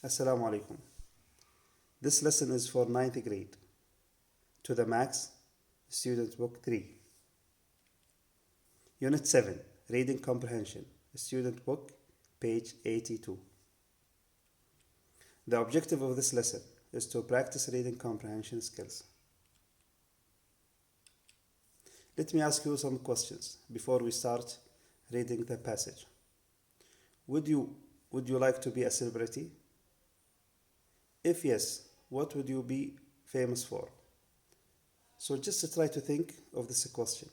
Assalamu alaikum. This lesson is for ninth grade. To the Max, Student Book 3. Unit 7, Reading Comprehension, Student Book, page 82. The objective of this lesson is to practice reading comprehension skills. Let me ask you some questions before we start reading the passage. Would you like to be a celebrity? If yes, what would you be famous for? So just try to think of this question.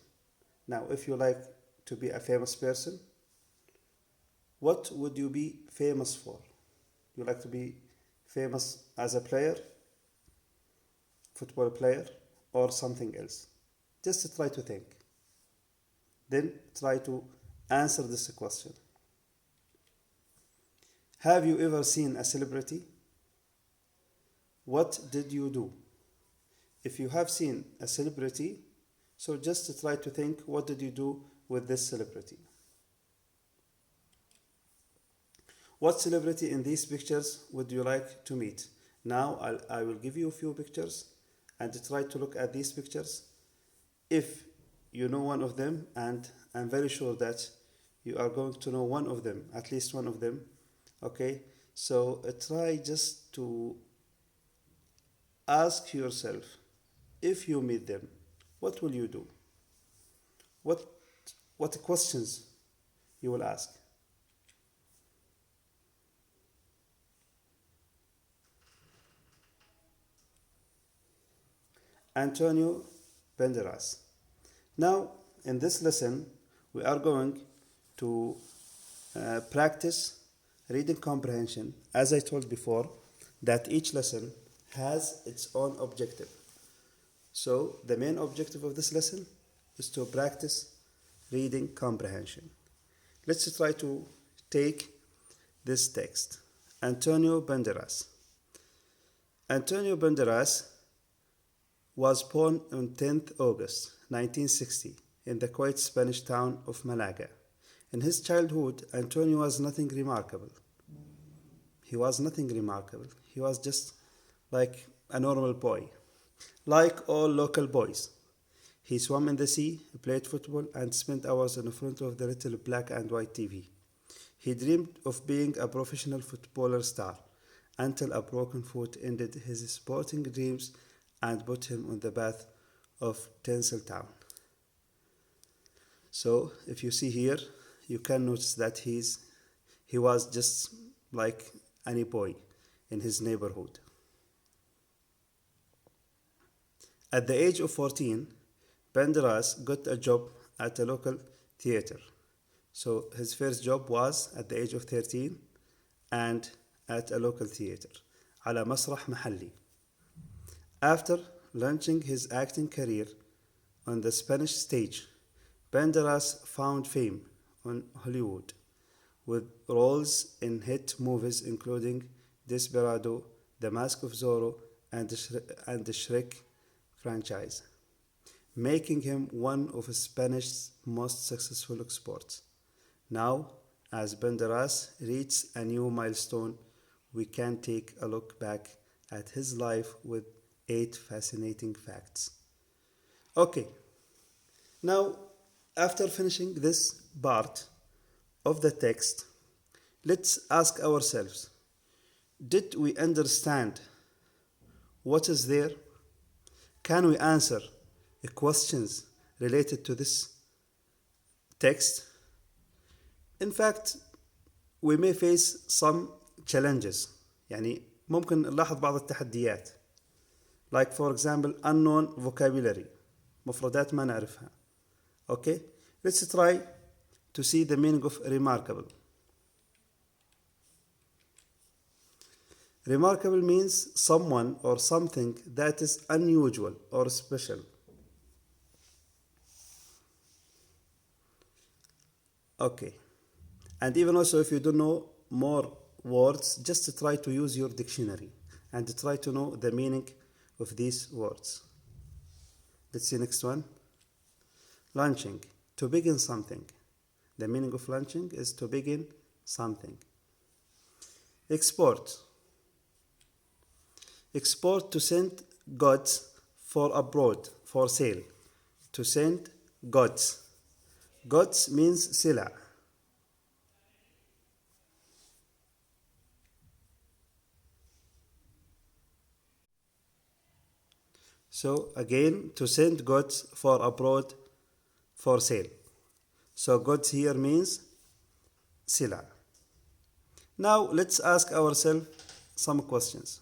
Now, if you like to be a famous person, what would you be famous for? You like to be famous as a player, football player, or something else? Just try to think. Then try to answer this question. Have you ever seen a celebrity? What did you do? If you have seen a celebrity, so just try to think, what did you do with this celebrity? What celebrity in these pictures would you like to meet? Now I will give you a few pictures and try to look at these pictures. If you know one of them, and I'm very sure that you are going to know one of them, at least one of them, okay? So try just to ask yourself, if you meet them, what will you do? What questions you will ask? Antonio Banderas. Now, in this lesson, we are going to practice reading comprehension. As I told before, that each lesson has its own objective. So the main objective of this lesson is to practice reading comprehension. Let's try to take this text. Antonio Banderas. Antonio Banderas was born on 10th August 1960 in the Kuwait Spanish town of Malaga. In his childhood, Antonio was nothing remarkable. He was nothing remarkable. He was just like a normal boy, like all local boys. He swam in the sea, played football, and spent hours in front of the little black and white TV. He dreamed of being a professional footballer star until a broken foot ended his sporting dreams and put him on the path of Tinseltown. So, if you see here, you can notice that he was just like any boy in his neighborhood. At the age of 14, Banderas got a job at a local theater. So his first job was at the age of 13 and at a local theater, على مسرح محلي. After launching his acting career on the Spanish stage, Banderas found fame on Hollywood with roles in hit movies including Desperado, The Mask of Zorro, and the Shrek franchise, making him one of Spanish's most successful exports. Now, as Banderas reaches a new milestone, we can take a look back at his life with 8 fascinating facts. Okay, now after finishing this part of the text, let's ask ourselves, did we understand what is there? Can we answer the questions related to this text? In fact, we may face some challenges. يعني ممكن نلاحظ بعض التحديات. Like for example, unknown vocabulary. مفردات ما نعرفها. Okay? Let's try to see the meaning of remarkable. Remarkable means someone or something that is unusual or special. Okay. And even also if you don't know more words, just try to use your dictionary and try to know the meaning of these words. Let's see next one. Launching. To begin something. The meaning of launching is to begin something. Export. Export, to send goods for abroad, for sale. To send goods. Goods means سلع. So again, to send goods for abroad, for sale. So goods here means سلع. Now let's ask ourselves some questions.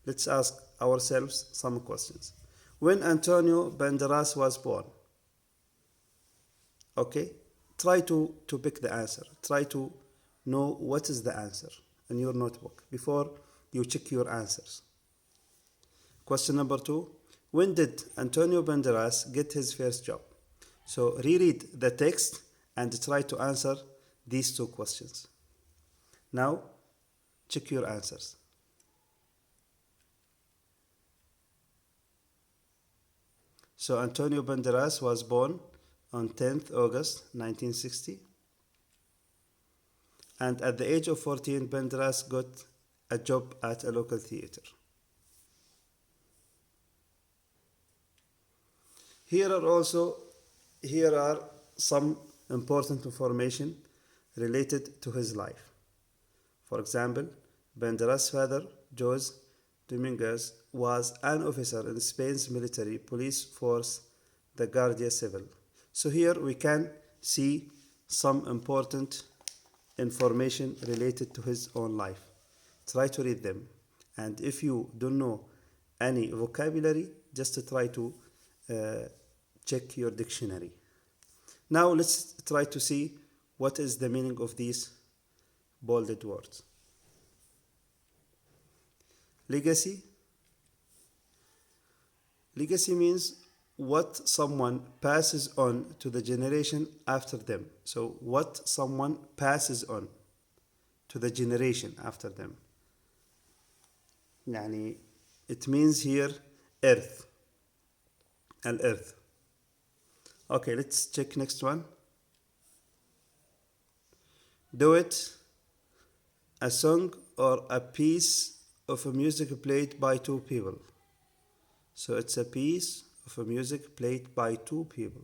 Let's ask ourselves some questions. When Antonio Banderas was born, okay, try to pick the answer. Try to know what is the answer in your notebook before you check your answers. Question number 2. When did Antonio Banderas get his first job? So reread the text and try to answer these two questions. Now, check your answers. So Antonio Banderas was born on 10th August 1960. And at the age of 14, Banderas got a job at a local theater. Here are some important information related to his life. For example, Banderas' father, Jose Dominguez, was an officer in Spain's military police force, the Guardia Civil. So here we can see some important information related to his own life. Try to read them. And if you don't know any vocabulary, just try to check your dictionary. Now let's try to see what is the meaning of these bolded words. Legacy. Legacy means what someone passes on to the generation after them. So what someone passes on to the generation after them. يعني it means here earth. Al-earth. Okay, let's check next one. Duet. A song or a piece of a music played by two people. So it's a piece of a music played by two people.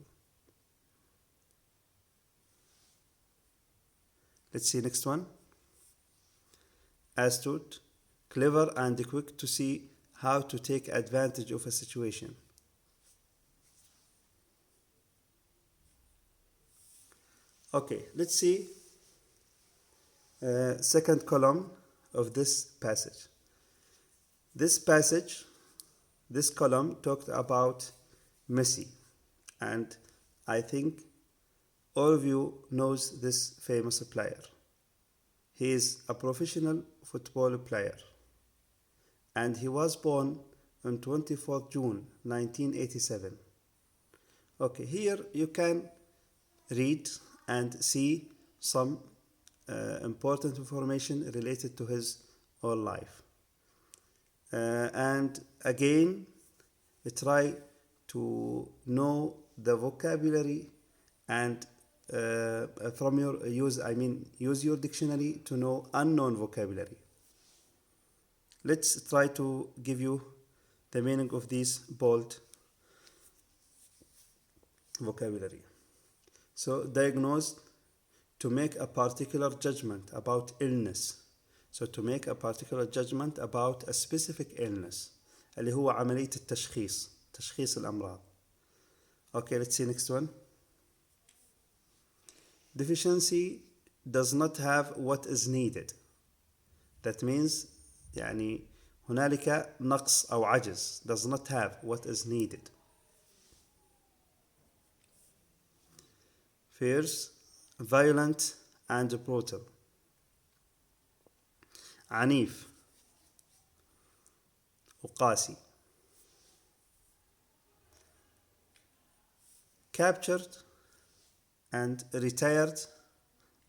Let's see next one. Astute, clever and quick to see how to take advantage of a situation. Okay, let's see second column of this passage. This column talked about Messi, and I think all of you knows this famous player. He is a professional football player, and he was born on 24th June 1987. Okay, here you can read and see some important information related to his whole life. And again, try to know the vocabulary and from your use your dictionary to know unknown vocabulary. Let's try to give you the meaning of these bold vocabulary. So diagnosed, to make a particular judgment about illness. So to make a particular judgment about a specific illness اللي هو عملية تشخيص الأمراض. Okay, let's see next one. Deficiency, does not have what is needed. That means يعني هنالك نقص أو عجز, does not have what is needed. Fierce, violent and brutal. عنيف وقاسي. Captured and retired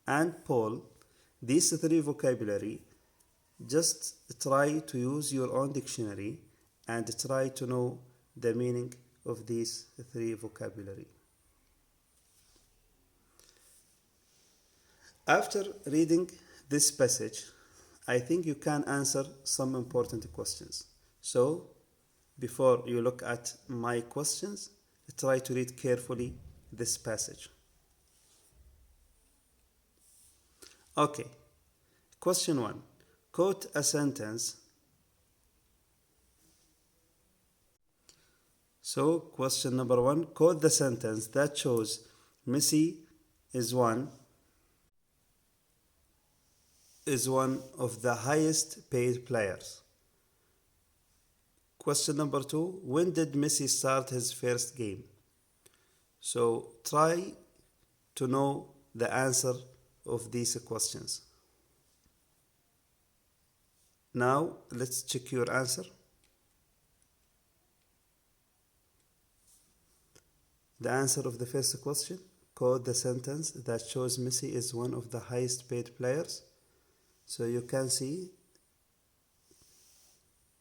and Paul, these three vocabulary, just try to use your own dictionary and try to know the meaning of these three vocabulary. After reading this passage, I think you can answer some important questions. So, before you look at my questions, try to read carefully this passage. Okay, question 1. Quote a sentence. So, question number 1, quote the sentence that shows Messi is one of the highest paid players. Question number 2, when did Messi start his first game? So try to know the answer of these questions. Now let's check your answer. The answer of the first question, quote the sentence that shows Messi is one of the highest paid players. So you can see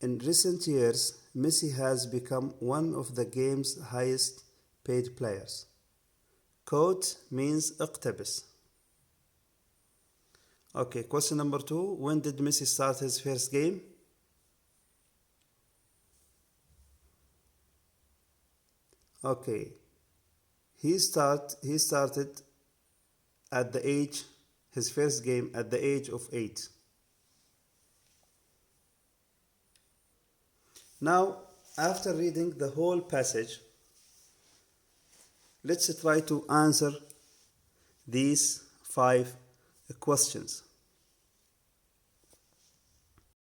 in recent years, Messi has become one of the game's highest paid players. Quote means اقتبس. Okay, question number 2. When did Messi start his first game? Okay, he started at his first game at the age of 8. Now, after reading the whole passage, let's try to answer these 5 questions.